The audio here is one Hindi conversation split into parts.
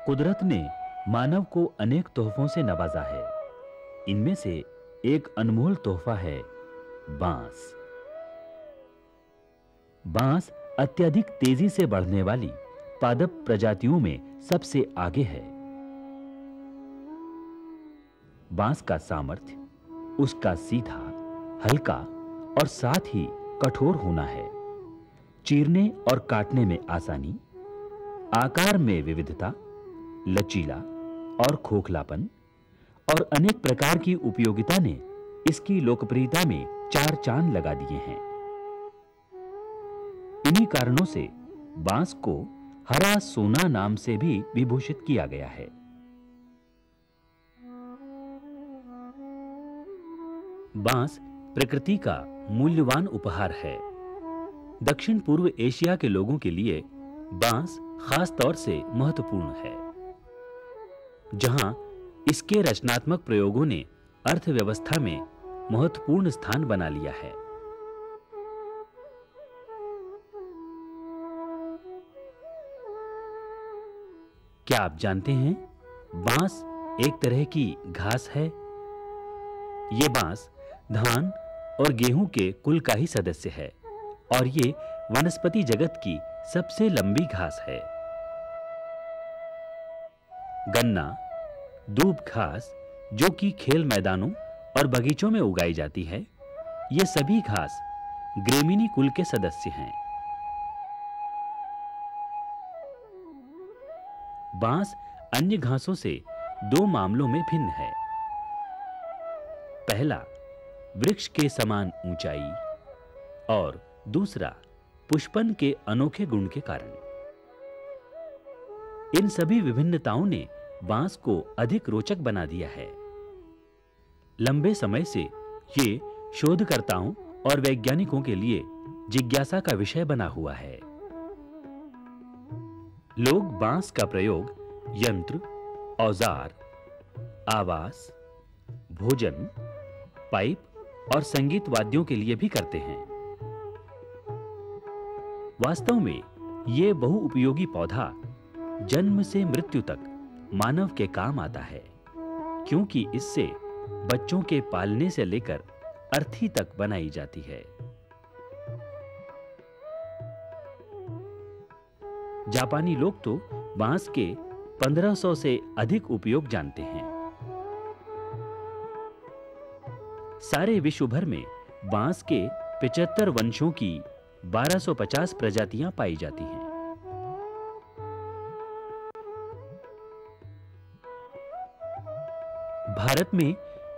कुदरत ने मानव को अनेक तोहफों से नवाजा है। इनमें से एक अनमोल तोहफा है बांस। बांस अत्यधिक तेजी से बढ़ने वाली पादप प्रजातियों में सबसे आगे है। बांस का सामर्थ्य उसका सीधा, हल्का और साथ ही कठोर होना है। चीरने और काटने में आसानी, आकार में विविधता, लचीला और खोखलापन और अनेक प्रकार की उपयोगिता ने इसकी लोकप्रियता में चार चांद लगा दिए हैं। इन्हीं कारणों से बांस को हरा सोना नाम से भी विभूषित किया गया है। बांस प्रकृति का मूल्यवान उपहार है। दक्षिण पूर्व एशिया के लोगों के लिए बांस खास तौर से महत्वपूर्ण है, जहां इसके रचनात्मक प्रयोगों ने अर्थव्यवस्था में महत्वपूर्ण स्थान बना लिया है। क्या आप जानते हैं, बांस एक तरह की घास है। यह बांस धान और गेहूं के कुल का ही सदस्य है और ये वनस्पति जगत की सबसे लंबी घास है। गन्ना, दूब घास जो कि खेल मैदानों और बगीचों में उगाई जाती है, ये सभी घास ग्रेमिनी कुल के सदस्य हैं। बांस अन्य घासों से दो मामलों में भिन्न है। पहला, वृक्ष के समान ऊंचाई और दूसरा, पुष्पन के अनोखे गुण के कारण। इन सभी विभिन्नताओं ने बांस को अधिक रोचक बना दिया है। लंबे समय से ये शोधकर्ताओं और वैज्ञानिकों के लिए जिज्ञासा का विषय बना हुआ है। लोग बांस का प्रयोग यंत्र, औजार, आवास, भोजन, पाइप और संगीत वाद्यों के लिए भी करते हैं। वास्तव में यह बहुउपयोगी पौधा जन्म से मृत्यु तक मानव के काम आता है, क्योंकि इससे बच्चों के पालने से लेकर अर्थी तक बनाई जाती है। जापानी लोग तो बांस के 1500 से अधिक उपयोग जानते हैं। सारे विश्व भर में बांस के 75 वंशों की 1250 प्रजातियां पाई जाती हैं। भारत में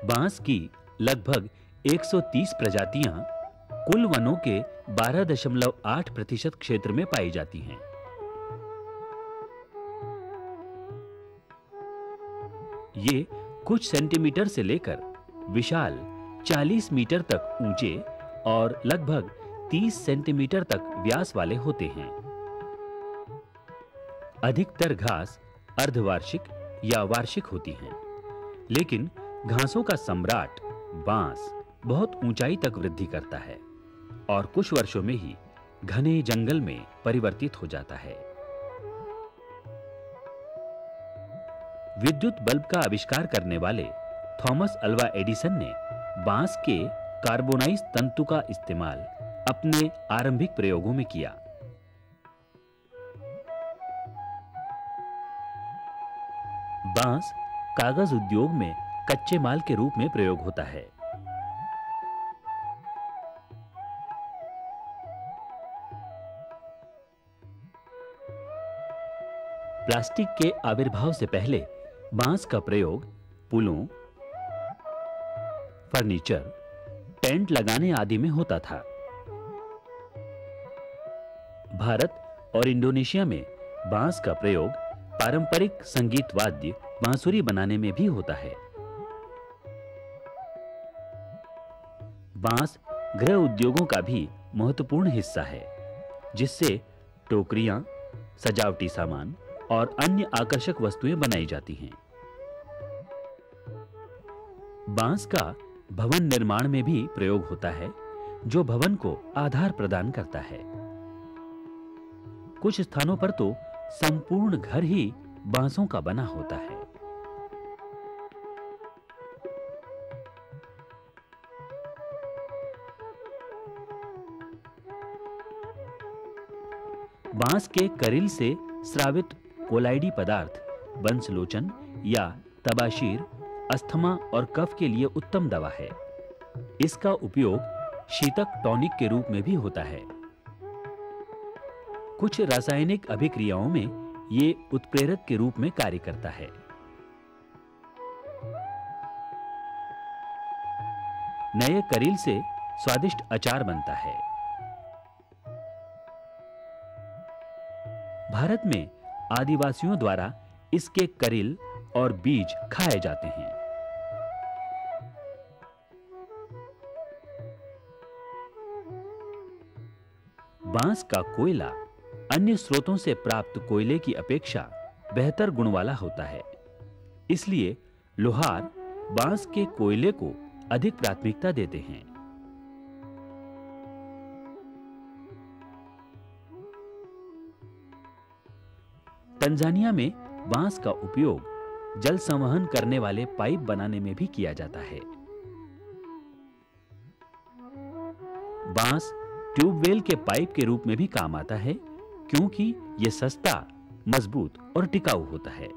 बांस की लगभग 130 प्रजातियां कुल वनों के 12.8% क्षेत्र में पाई जाती हैं। ये कुछ सेंटीमीटर से लेकर विशाल 40 मीटर तक ऊंचे और लगभग 30 सेंटीमीटर तक व्यास वाले होते हैं। अधिकतर घास अर्धवार्षिक या वार्षिक होती हैं, लेकिन घासों का सम्राट बांस बहुत ऊंचाई तक वृद्धि करता है और कुछ वर्षों में ही घने जंगल में परिवर्तित हो जाता है। विद्युत बल्ब का आविष्कार करने वाले थॉमस अल्वा एडिसन ने बांस के कार्बोनाइज तंतु का इस्तेमाल अपने आरंभिक प्रयोगों में किया। बांस कागज उद्योग में कच्चे माल के रूप में प्रयोग होता है। प्लास्टिक के आविर्भाव से पहले बांस का प्रयोग पुलों, फर्नीचर, टेंट लगाने आदि में होता था। भारत और इंडोनेशिया में बांस का प्रयोग पारंपरिक संगीत वाद्य बांसुरी बनाने में भी होता है। बांस गृह उद्योगों का भी महत्वपूर्ण हिस्सा है, जिससे टोकरियां, सजावटी सामान और अन्य आकर्षक वस्तुएं बनाई जाती हैं। बांस का भवन निर्माण में भी प्रयोग होता है, जो भवन को आधार प्रदान करता है। कुछ स्थानों पर तो संपूर्ण घर ही बांसों का बना होता है। बांस के करील से स्रावित कोलाइडी पदार्थ बंसलोचन या तबाशीर अस्थमा और कफ के लिए उत्तम दवा है। इसका उपयोग शीतक टॉनिक के रूप में भी होता है। कुछ रासायनिक अभिक्रियाओं में ये उत्प्रेरक के रूप में कार्य करता है। नए करील से स्वादिष्ट अचार बनता है। भारत में आदिवासियों द्वारा इसके करील और बीज खाए जाते हैं। बांस का कोयला अन्य स्रोतों से प्राप्त कोयले की अपेक्षा बेहतर गुण वाला होता है। इसलिए लोहार बांस के कोयले को अधिक प्राथमिकता देते हैं। तंजानिया में बांस का उपयोग जल संवहन करने वाले पाइप बनाने में भी किया जाता है। बांस ट्यूबवेल के पाइप के रूप में भी काम आता है, क्योंकि यह सस्ता, मजबूत और टिकाऊ होता है।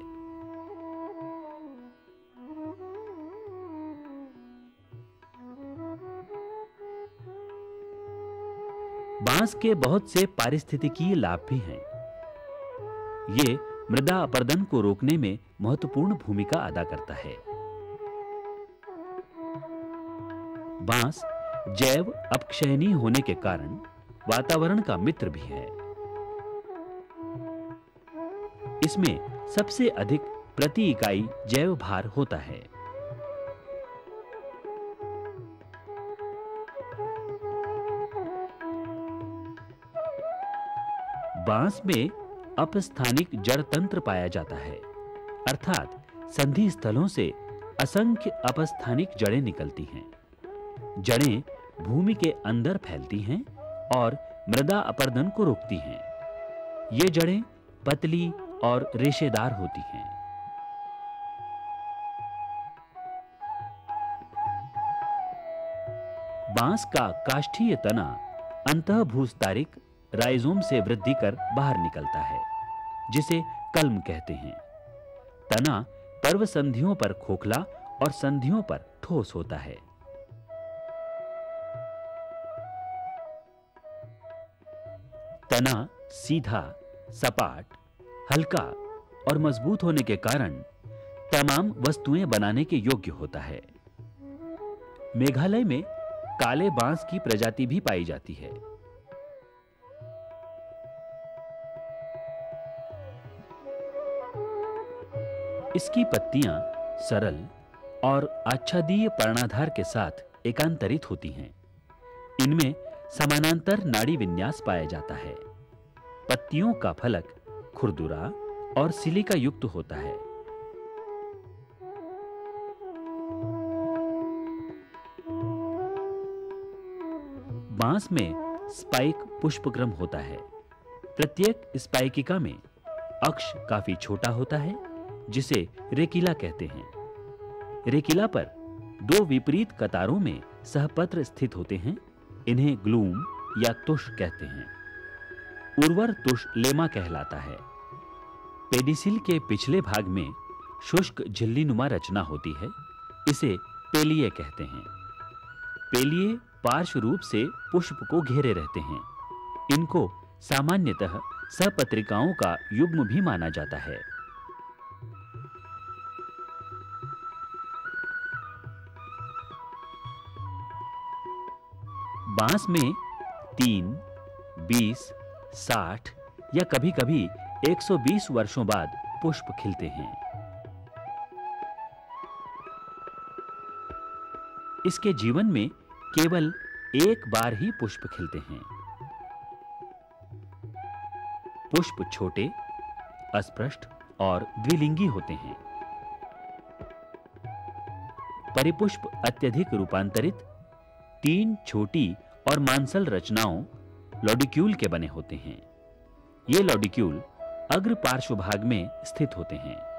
बांस के बहुत से पारिस्थितिकीय लाभ भी हैं। ये मृदा अपरदन को रोकने में महत्वपूर्ण भूमिका अदा करता है। बांस जैव अपक्षयनीय होने के कारण वातावरण का मित्र भी है। इसमें सबसे अधिक प्रति इकाई जैव भार होता है। बांस में अपस्थानिक जड़ तंत्र पाया जाता है, अर्थात संधि स्थलों से असंख्य अपस्थानिक जड़ें निकलती हैं। जड़ें भूमि के अंदर फैलती हैं और मृदा अपरदन को रोकती हैं। ये जड़ें पतली और रेशेदार होती हैं। बांस का काष्ठीय तना अंतःभूस्तारिक राइजोम से वृद्धि कर बाहर निकलता है, जिसे कल्म कहते हैं। तना पर्व संधियों पर खोखला और संधियों पर ठोस होता है। तना सीधा, सपाट, हल्का और मजबूत होने के कारण तमाम वस्तुएं बनाने के योग्य होता है। मेघालय में काले बांस की प्रजाति भी पाई जाती है। इसकी पत्तियां सरल और आच्छादीय पर्णाधार के साथ एकांतरित होती हैं। इनमें समानांतर नाड़ी विन्यास पाया जाता है। पत्तियों का फलक खुरदुरा और सिलिका युक्त होता है। बांस में स्पाइक पुष्पक्रम होता है। प्रत्येक स्पाइकिका में अक्ष काफी छोटा होता है, जिसे रेकिला कहते हैं। रेकिला पर दो विपरीत कतारों में सहपत्र स्थित होते हैं। इन्हें ग्लूम या तुष कहते हैं। उर्वर तुष लेमा कहलाता है। पेडिसिल के पिछले भाग में शुष्क झिल्लीनुमा रचना होती है। इसे पेलिये कहते हैं। पेलिये पार्श्व रूप से पुष्प को घेरे रहते हैं। इनको सामान्यतः सपत्रिकाओं का युग्म भी माना जाता है। बांस में 3, 20, 60 या कभी-कभी 120 वर्षों बाद पुष्प खिलते हैं। इसके जीवन में केवल एक बार ही पुष्प खिलते हैं। पुष्प छोटे, अस्पष्ट और द्विलिंगी होते हैं। परिपुष्प अत्यधिक रूपांतरित 3 छोटी और मांसल रचनाओं लॉडिक्यूल के बने होते हैं। ये लॉडिक्यूल अग्र पार्श्व भाग में स्थित होते हैं।